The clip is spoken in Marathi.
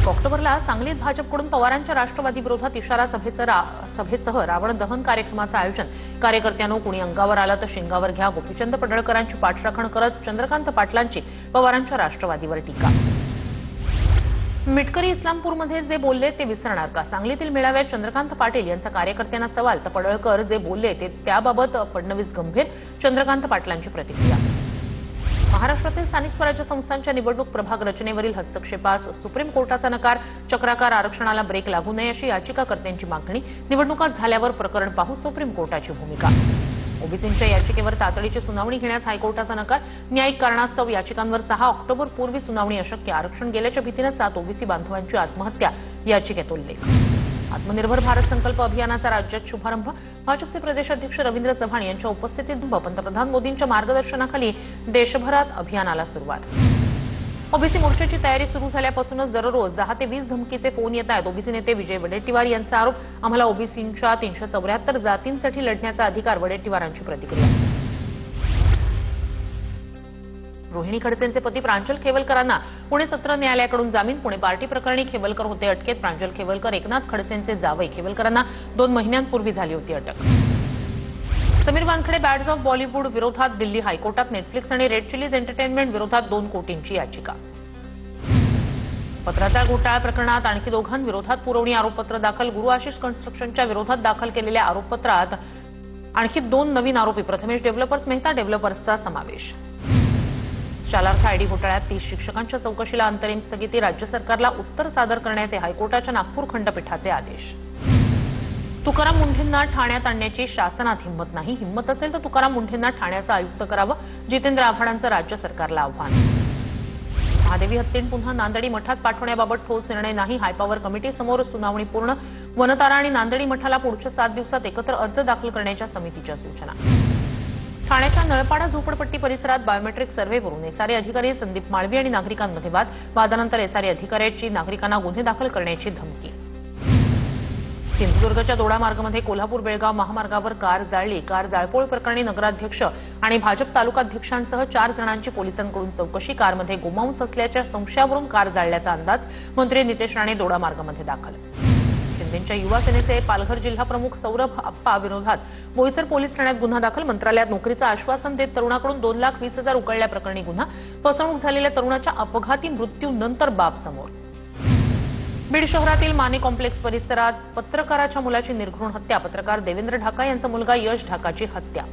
1 ऑक्टोबरला सांगलीत भाजपकडून पवारांच्या राष्ट्रवादी विरोधात इशारा सभेसह रावण दहन कार्यक्रमाचं आयोजन। कार्यकर्त्यांनो कुणी अंगावर आलं तर शिंगावर घ्या, गोपीचंद पडळकरांची पाठराखण करत चंद्रकांत पाटलांची पवारांच्या राष्ट्रवादीवर टीका। मिटकरी इस्लामपूरमध्ये जे बोलले ते विसरणार का? सांगलीतील मेळाव्यात चंद्रकांत पाटील यांचा कार्यकर्त्यांना सवाल, तर पडळकर जे बोलले ते त्याबाबत फडणवीस गंभीर, चंद्रकांत पाटलांची प्रतिक्रिया। महाराष्ट्रातील स्थानिक स्वराज्य संस्थांच्या निवडणूक प्रभाग रचनेवरील हस्तक्षेपास सुप्रीम कोर्टाचा नकार। चक्राकार आरक्षणाला ब्रेक लागू नये अशी याचिकाकर्त्यांची मागणी। निवडणुका झाल्यावर प्रकरण पाहू, सुप्रीम कोर्टाची भूमिका। ओबीसींच्या याचिकेवर तातडीची सुनावणी घेण्यास हायकोर्टाचा नकार। न्यायिक कारणास्तव याचिकांवर 6 ऑक्टोबर पूर्वी सुनावणी अशक्य। आरक्षण गेल्याच्या भीतीने 7 ओबीसी बांधवांची आत्महत्या, याचिकेत उल्लेख। आत्मनिर्भर भारत संकल्प अभियानाचा राज्यात शुभारंभ। भाजपचे प्रदेशाध्यक्ष रवींद्र चव्हाण यांच्या उपस्थितीत पंतप्रधान मोदींच्या मार्गदर्शनाखाली देशभरात अभियानाला सुरुवात। ओबीसी मोर्चाची तयारी सुरू झाल्यापासूनच दररोज 10 ते 20 धमकीचे फोन येत आहेत। ओबीसी नेते विजय वडेट्टीवार यांचा आरोप, आम्हाला ओबीसींच्या 374 जातींसाठी लढण्याचा अधिकार। वडेट्टीवारांची प्रतिक्रिया। रोहिणी खडसेंचे पती प्रांजल खेवलकरांना पुणे सत्र न्यायालयाकडून जामीन। पुणे पार्टी प्रकरणी खेवलकर होते अटकेत। प्रांजल खेवलकर एकनाथ खडसेंचे जावई। खेवलकरांना 2 महिन्यांपूर्वी झाली होती अटक। समीर वानखेडे बॅड्स ऑफ बॉलिवूड विरोधात दिल्ली हायकोर्टात। नेटफ्लिक्स आणि रेड चिलीज एंटरटेनमेंट विरोधात 2 कोटींची याचिका। पत्राचाळ घोटाळा प्रकरणात आणखी दोघांविरोधात पुरवणी आरोपपत्र दाखल। गुरु आशिष कन्स्ट्रक्शनच्या विरोधात दाखल केलेल्या आरोपपत्रात आणखी 2 नवीन आरोपी, प्रथमेश डेव्हलपर्स, मेहता डेव्हलपर्सचा समावेश। शालार्थ आयडी घोटाळ्यात 30 शिक्षकांच्या चौकशीला अंतरिम स्थगिती। राज्य सरकारला उत्तर सादर करण्याचे हायकोर्टाच्या नागपूर खंडपीठाचे आदेश। तुकाराम मुंढेंना ठाण्यात आणण्याची शासनात हिंमत नाही। हिंमत असेल तर तुकाराम मुंढेंना ठाण्याचं आयुक्त करावं। जितेंद्र आव्हाडांचं राज्य सरकारला आव्हान। महादेवी हत्तीण पुन्हा नांदडी मठात पाठवण्याबाबत ठोस निर्णय नाही। हायपॉवर कमिटीसमोर सुनावणी पूर्ण। वनतारा आणि नांदडी मठाला पुढच्या 7 दिवसात एकत्र अर्ज दाखल करण्याच्या समितीच्या सूचना। ठाण्याच्या नळपाडा झोपडपट्टी परिसरात बायोमेट्रिक सर्व्हेवरून एसआरए अधिकारी संदीप माळवी आणि नागरिकांमध्ये वाद। वादानंतर एसआरए अधिकाऱ्याची नागरिकांना गुन्हे दाखल करण्याची धमकी। सिंधुदुर्गच्या दोडा मार्गमध्ये कोल्हापूर बेळगाव महामार्गावर कार जाळली। कार जाळपोळ प्रकरणी नगराध्यक्ष आणि भाजप तालुकाध्यक्षांसह 4 जणांची पोलिसांकडून चौकशी। कारमध्ये गोमांस असल्याच्या संशयावरून कार जाळल्याचा अंदाज। मंत्री नितेश राणे दोडा मार्गामध्ये दाखल। शिंदेंच्या युवा सेनेचे पालघर जिल्हा प्रमुख सौरभ आप्पा विरोधात बोईसर पोलीस ठाण्यात गुन्हा दाखल। मंत्रालयात नोकरीचं आश्वासन देत तरुणाकडून 2,20,000 उकळल्याप्रकरणी गुन्हा। फसवणूक झालेल्या तरुणाच्या अपघाती मृत्यूनंतर बाब समोर। बीड शहरातील माने कॉम्प्लेक्स परिसरात पत्रकाराच्या मुलाची निर्घृण हत्या। पत्रकार देवेंद्र ढाका यांचा मुलगा यश ढाकाची हत्या।